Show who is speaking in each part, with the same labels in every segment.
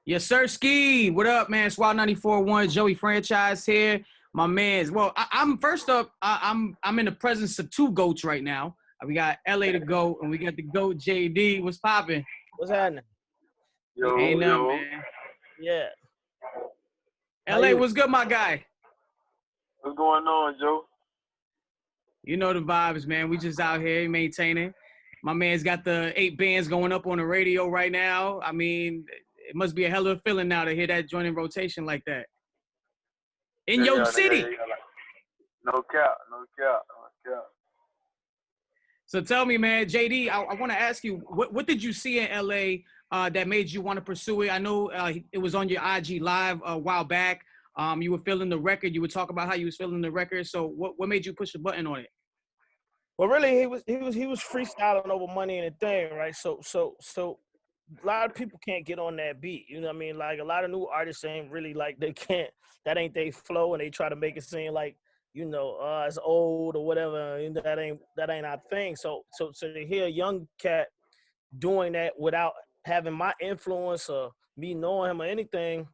Speaker 1: Yes, sir, Ski. What up, man? It's Wild 94.1, Joey Franchise here. My man's. Well, I'm first up. I'm in the presence of two goats right now. We got LA to go, and we got the goat JD. What's popping?
Speaker 2: What's happening?
Speaker 1: Ain't nothing,
Speaker 3: Yo.
Speaker 1: man.
Speaker 2: Yeah.
Speaker 1: LA, what's good, my guy?
Speaker 3: What's going on, Joe?
Speaker 1: You know the vibes, man. We just out here maintaining. My man's got the 8 bands going up on the radio right now. I mean, it must be a hell of a feeling now to hear that joint in rotation like that. In your city.
Speaker 3: Yeah. No cap.
Speaker 1: So tell me, man, JD, I want to ask you, what did you see in LA that made you want to pursue it? I know it was on your IG Live a while back. You were feeling the record. You would talk about how you was feeling the record. So what made you push the button on it?
Speaker 2: Well, really, he was freestyling over Money and the Thing, right? So a lot of people can't get on that beat. You know what I mean? Like a lot of new artists ain't really like they can't. That ain't they flow, and they try to make it seem like it's old or whatever. And that ain't our thing. So to hear a young cat doing that without having my influence or me knowing him or anything,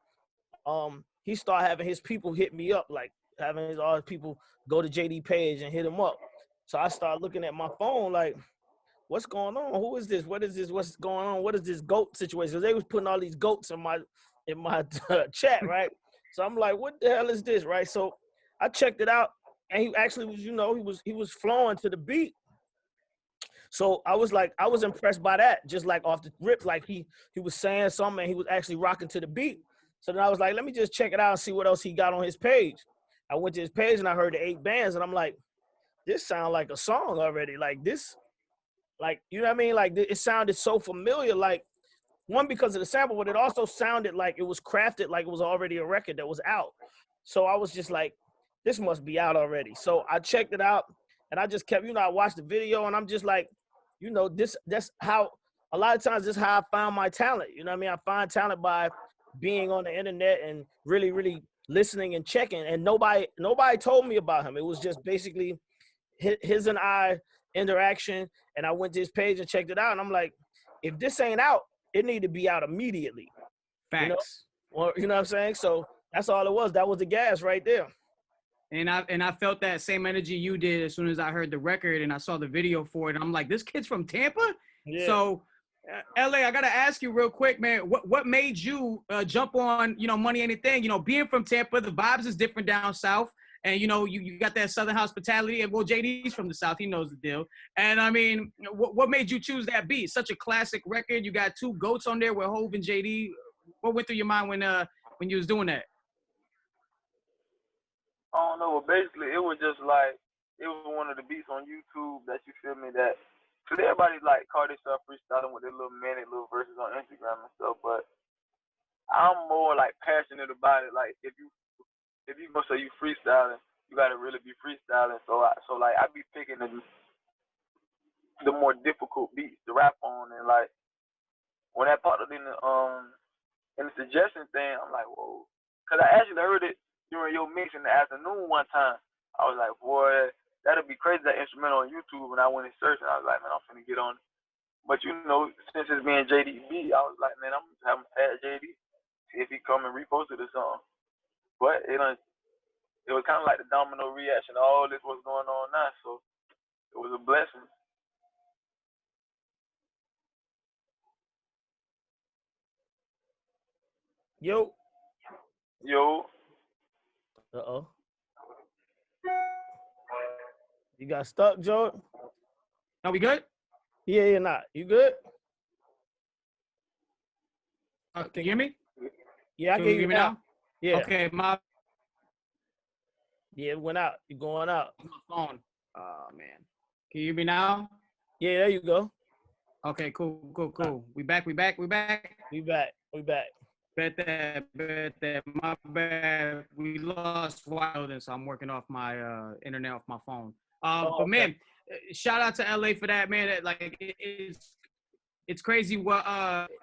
Speaker 2: he started having his people hit me up, like having all his people go to JD page and hit him up. So I started looking at my phone like, what's going on? Who is this? What is this? What's going on? What is this GOAT situation? Because they was putting all these GOATs in my chat, right? So I'm like, what the hell is this, right? So I checked it out, and he actually was, he was flowing to the beat. So I was impressed by that, just like off the rip, like he was saying something, and he was actually rocking to the beat. So then I was like, let me just check it out and see what else he got on his page. I went to his page and I heard the 8 bands, and I'm like, this sounds like a song already. Like this, like, you know what I mean? Like it sounded so familiar, like one, because of the sample, but it also sounded like it was crafted like it was already a record that was out. So I was just like, this must be out already. So I checked it out, and I just kept, I watched the video, and I'm just like, that's how, a lot of times this is how I found my talent. You know what I mean? I find talent by being on the internet and really, really listening and checking. And nobody told me about him. It was just basically his and I interaction, and I went to his page and checked it out, and I'm like, if this ain't out, it need to be out immediately.
Speaker 1: Facts.
Speaker 2: Or you know what I'm saying? So that's all it was. That was the gas right there.
Speaker 1: And I felt that same energy you did as soon as I heard the record and I saw the video for it. And I'm like, this kid's from Tampa?
Speaker 2: Yeah.
Speaker 1: So, LA, I got to ask you real quick, man, what made you jump on, Money Ain't a Thing? Being from Tampa, the vibes is different down south. And, you got that Southern hospitality. And, well, JD's from the South. He knows the deal. And, I mean, what made you choose that beat? Such a classic record. You got 2 GOATs on there with Hov and JD. What went through your mind when you was doing that?
Speaker 3: I don't know, but basically it was just like, it was one of the beats on YouTube that, you feel me, that, cause everybody like call themselves freestyling with their little minute, little verses on Instagram and stuff, but I'm more like passionate about it. Like if you gonna say you freestyling, you gotta really be freestyling. So I be picking the more difficult beats to rap on, and like when I popped up in the suggestion thing, I'm like, whoa, cause I actually heard it during your mix in the afternoon one time. I was like, boy, that'd be crazy, that instrumental on YouTube. And I went and searched, and I was like, man, I'm finna get on it. But since it's being JDB, I was like, man, I'm gonna have him tag JD, see if he come and reposted the song. But it was kind of like the domino reaction to all this what's going on now. So it was a blessing.
Speaker 2: Yo. Uh-oh. You got stuck, Jordan?
Speaker 1: Are we good?
Speaker 2: Yeah, not. You good?
Speaker 1: Can you hear me?
Speaker 2: Yeah, I can hear you now. Yeah.
Speaker 1: Okay,
Speaker 2: Yeah, it went out. You're going out.
Speaker 1: My phone. Oh, man. Can you hear me now?
Speaker 2: Yeah, there you go.
Speaker 1: Okay, cool. We back.
Speaker 2: We back.
Speaker 1: Bet that. My bad. We lost Wildest, so I'm working off my internet off my phone. But man, shout out to LA for that, man. It's crazy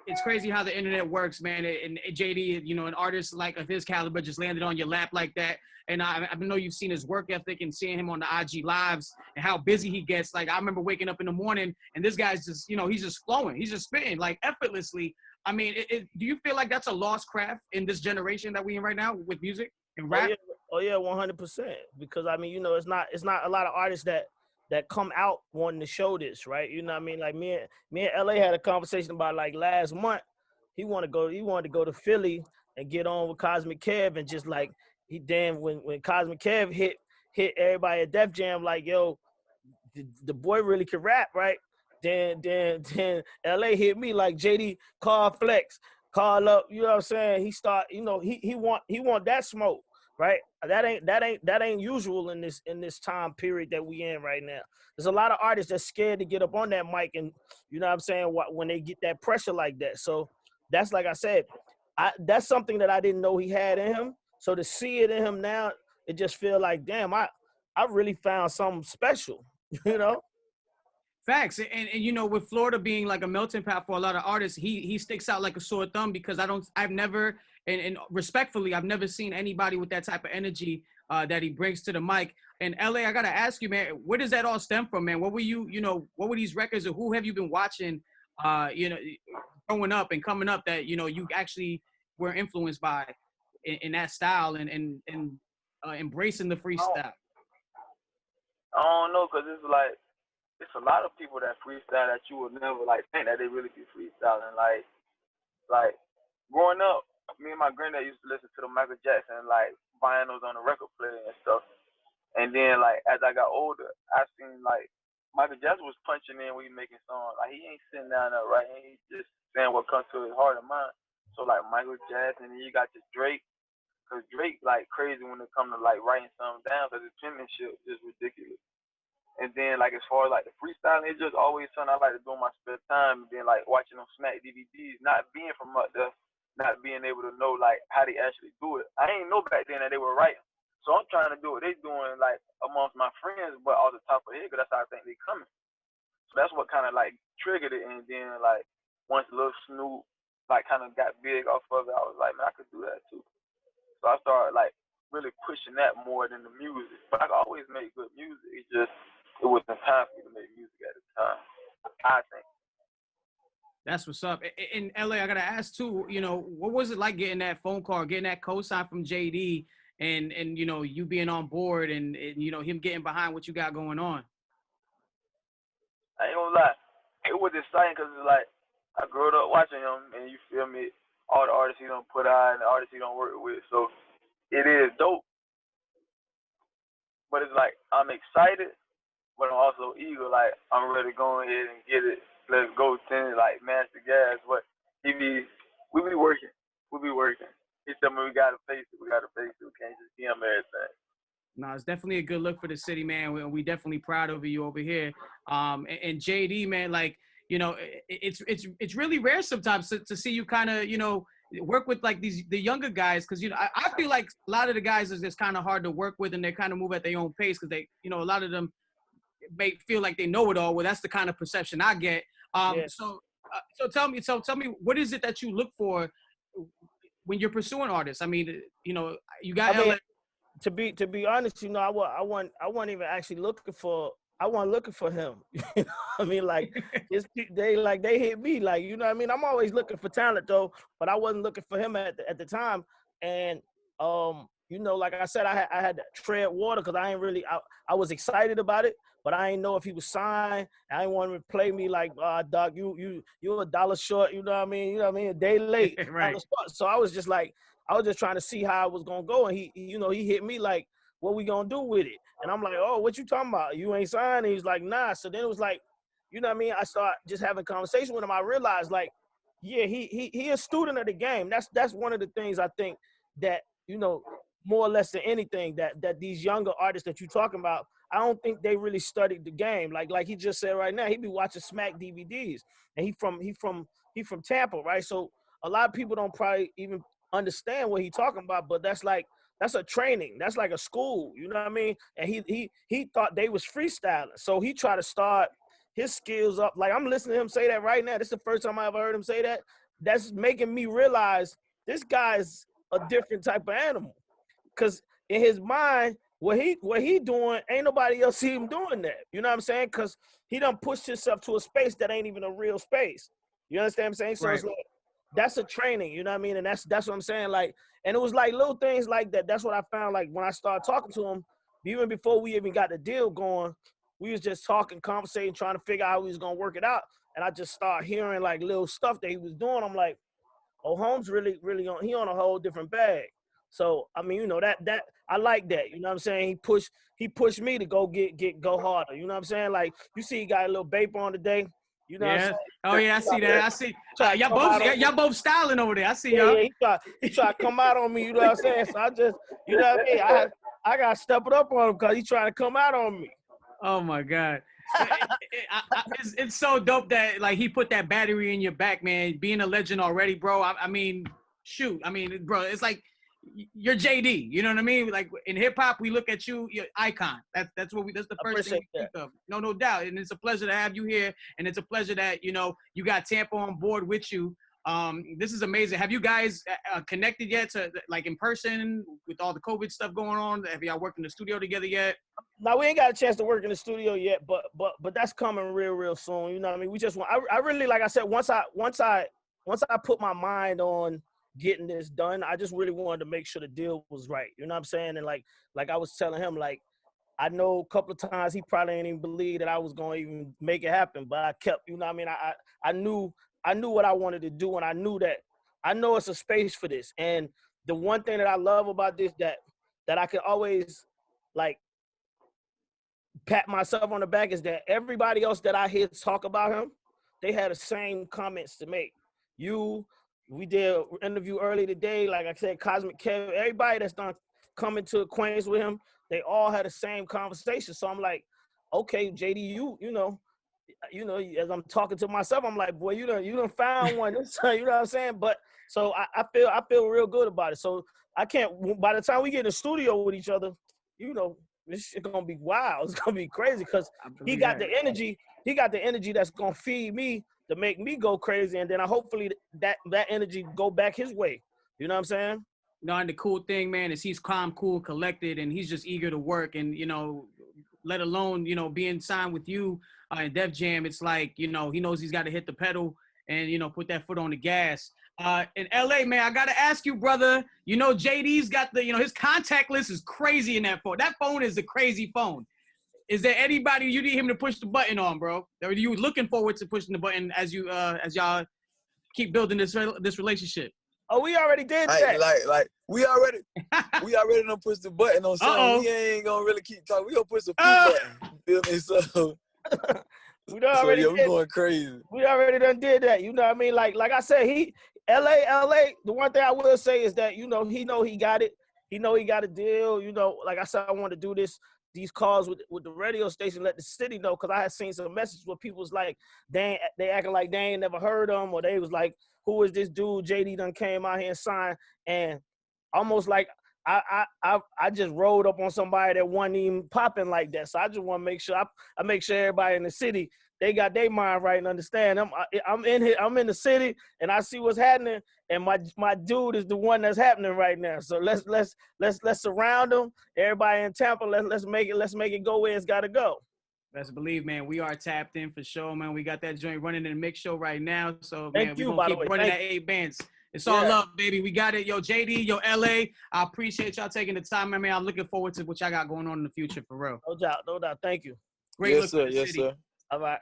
Speaker 1: it's crazy how the internet works, man. And JD, an artist like of his caliber just landed on your lap like that. And I know you've seen his work ethic and seeing him on the IG lives and how busy he gets. Like I remember waking up in the morning and this guy's just, he's just flowing. He's just spitting like effortlessly. I mean, do you feel like that's a lost craft in this generation that we in right now with music and rap?
Speaker 2: Oh yeah, 100%. Because I mean, you know, it's not a lot of artists that come out wanting to show this, right? You know what I mean? Like me and LA had a conversation about like last month. He wanted to go to Philly and get on with Cosmic Kev and just like when Cosmic Kev hit everybody at Def Jam like, yo, the boy really can rap, right? Then LA hit me like JD call flex, call up, you know what I'm saying? He start, you know, he want that smoke, right? That ain't usual in this time period that we in right now. There's a lot of artists that's scared to get up on that mic and you know what I'm saying, when they get that pressure like that. So that's like I said, that's something that I didn't know he had in him. So to see it in him now, it just feel like, damn, I really found something special, you know?
Speaker 1: Facts. And you know, with Florida being like a melting pot for a lot of artists, he sticks out like a sore thumb because I've never, and respectfully, I've never seen anybody with that type of energy that he brings to the mic. And LA, I gotta ask you, man, where does that all stem from, man? What were these records, or who have you been watching, you know, growing up and coming up that, you know, you actually were influenced by in that style and embracing the freestyle?
Speaker 3: I don't know, cause it's like, it's a lot of people that freestyle that you would never like think that they really be freestyling. Like growing up, me and my granddad used to listen to the Michael Jackson like vinyls on the record player and stuff. And then like as I got older, I seen like Michael Jackson was punching in when he making songs. Like he ain't sitting down there right, he's just saying what comes to his heart and mind. So like Michael Jackson, and you got this Drake, cause Drake like crazy when it comes to like writing something down, cause his penmanship is ridiculous. And then, like, as far as, like, the freestyling, it's just always something I like to do in my spare time. And then, like, watching them Smack DVDs, not being from up there, not being able to know, like, how they actually do it. I ain't know back then that they were writing. So I'm trying to do what they doing, like, amongst my friends, but off the top of the head, because that's how I think they coming. So that's what kind of, like, triggered it. And then, like, once Lil Snoop, like, kind of got big off of it, I was like, man, I could do that, too. So I started, like, really pushing that more than the music. But I could always make good music. It's just, it wasn't time for me to make music at the time, I think.
Speaker 1: That's what's up. In LA, I gotta ask too, you know, what was it like getting that phone call, getting that cosign from JD and you know, you being on board and you know, him getting behind what you got going on?
Speaker 3: I ain't gonna lie. It was exciting because it's like, I grew up watching him and you feel me, all the artists he don't put out and the artists he don't work with. So it is dope. But it's like, I'm excited, but I'm also eager, like, I'm ready to go ahead and get it. Let's go, 10, like, mash the gas. But we be working. He told me we got to face it. We can't just give him everything.
Speaker 1: No, it's definitely a good look for the city, man. We definitely proud of you over here. And JD, man, like, you know, it's really rare sometimes to see you kind of, you know, work with like the younger guys, because you know I feel like a lot of the guys is just kind of hard to work with, and they kind of move at their own pace because they, you know, a lot of them may feel like they know it all. Well, that's the kind of perception I get.
Speaker 2: Yeah.
Speaker 1: So tell me, what is it that you look for when you're pursuing artists? I mean, you know, you got LA.
Speaker 2: To be honest, you know, I wasn't even actually looking for. I wasn't looking for him. You know what I mean? Like, they hit me. Like, you know what I mean? I'm always looking for talent though, but I wasn't looking for him at the time. And you know, like I said, I had to tread water because I was excited about it, but I didn't know if he was signed. I didn't want him to play me like, Doc, you're $1 short. You know what I mean? You know what I mean? A day late.
Speaker 1: Right.
Speaker 2: So I was just trying to see how it was gonna go, and he hit me like, what we gonna do with it? And I'm like, oh, what you talking about? You ain't signed? And he's like, nah. So then it was like, you know what I mean? I start just having conversation with him. I realized like, yeah, he a student of the game. That's one of the things I think that, you know, more or less than anything that these younger artists that you talking about, I don't think they really studied the game. Like he just said right now, he be watching Smack DVDs, and he from Tampa, right? So a lot of people don't probably even understand what he talking about, but that's a training. That's like a school, you know what I mean? And he thought they was freestyling. So he tried to start his skills up. Like, I'm listening to him say that right now. This is the first time I ever heard him say that. That's making me realize this guy's a different type of animal. Because in his mind, what he doing, ain't nobody else see him doing that. You know what I'm saying? Because he done pushed himself to a space that ain't even a real space. You understand what I'm saying? So
Speaker 1: Right.
Speaker 2: It's like, that's a training, you know what I mean? And that's what I'm saying. Like, and it was like little things like that. That's what I found. Like when I started talking to him, even before we even got the deal going, we was just talking, conversating, trying to figure out how we was gonna work it out. And I just started hearing like little stuff that he was doing. I'm like, oh, Holmes really he on a whole different bag. So I mean, you know, that I like that. You know what I'm saying? He pushed me to go go harder. You know what I'm saying? Like you see, he got a little vapor on today. You know what I'm saying?
Speaker 1: Oh yeah, I see that. I see. Y'all both styling over there. I see y'all.
Speaker 2: Yeah, he try to come out on me. You know what I'm saying? So I just, you know what I mean? I got to step it up on him because he's trying to come out on me.
Speaker 1: Oh my God. It's so dope that like he put that battery in your back, man. Being a legend already, bro. I mean, shoot. I mean, bro, it's like you're JD. You know what I mean? Like in hip hop, we look at you, you're icon. That's the first thing we think of. No doubt. And it's a pleasure to have you here. And it's a pleasure that you got Tampa on board with you. This is amazing. Have you guys connected yet to like in person with all the COVID stuff going on? Have y'all worked in the studio together yet?
Speaker 2: No, we ain't got a chance to work in the studio yet, but that's coming real soon. You know what I mean? We just want. I really, like I said, once I put my mind on getting this done, I just really wanted to make sure the deal was right. You know what I'm saying? And like I was telling him, like I know a couple of times he probably ain't even believe that I was going to even make it happen, but I kept. You know what I mean? I knew what I wanted to do, and I know it's a space for this. And the one thing that I love about this that I could always like pat myself on the back is that everybody else that I hear talk about him, they had the same comments to make. We did an interview early today, like I said, Cosmic Kev, everybody that's done coming to acquaintance with him, they all had the same conversation. So I'm like, okay, JD, you know, as I'm talking to myself, I'm like, boy, you done found one. You know what I'm saying? But so I feel real good about it. So I can't. By the time we get in the studio with each other, you know, this shit gonna be wild. It's gonna be crazy because he got the energy. He got the energy that's gonna feed me to make me go crazy, and then hopefully that energy go back his way. You know what I'm saying?
Speaker 1: No, and the cool thing, man, is he's calm, cool, collected, and he's just eager to work. And let alone being signed with you in Def Jam, it's like he knows he's got to hit the pedal and put that foot on the gas. In LA, man, I gotta ask you, brother. JD's got the his contact list is crazy in that phone. That phone is a crazy phone. Is there anybody you need him to push the button on, bro? Or are you looking forward to pushing the button as y'all keep building this relationship?
Speaker 2: Oh, we already did that.
Speaker 3: Like we already done pushed the button on something. We ain't gonna really keep talking. We gonna push the button. You feel me? So
Speaker 2: we done already
Speaker 3: we going crazy.
Speaker 2: We already done did that. You know what I mean? Like I said, LA. The one thing I will say is that he know he got it. He know he got a deal. Like I said, I want to do these calls with the radio station, let the city know, because I had seen some messages where people was like, they acting like they ain't never heard them, or they was like, who is this dude? JD done came out here and signed, and almost like I just rolled up on somebody that wasn't even popping like that. So I just want to make sure I make sure everybody in the city, they got their mind right and understand. I'm in here, I'm in the city, and I see what's happening, and my dude is the one that's happening right now. So let's surround them. Everybody in Tampa, let's make it go where it's got to go.
Speaker 1: Best believe, man, we are tapped in for sure, man. We got that joint running in the mix show right now. So,
Speaker 2: man,
Speaker 1: we're going to keep running that 8 bands. It's all love, baby. We got it. Yo, JD, yo, LA, I appreciate y'all taking the time, man. I'm looking forward to what y'all got going on in the future, for real.
Speaker 2: No doubt. Thank you.
Speaker 1: Great
Speaker 3: yes, sir. Yes, sir.
Speaker 2: All right.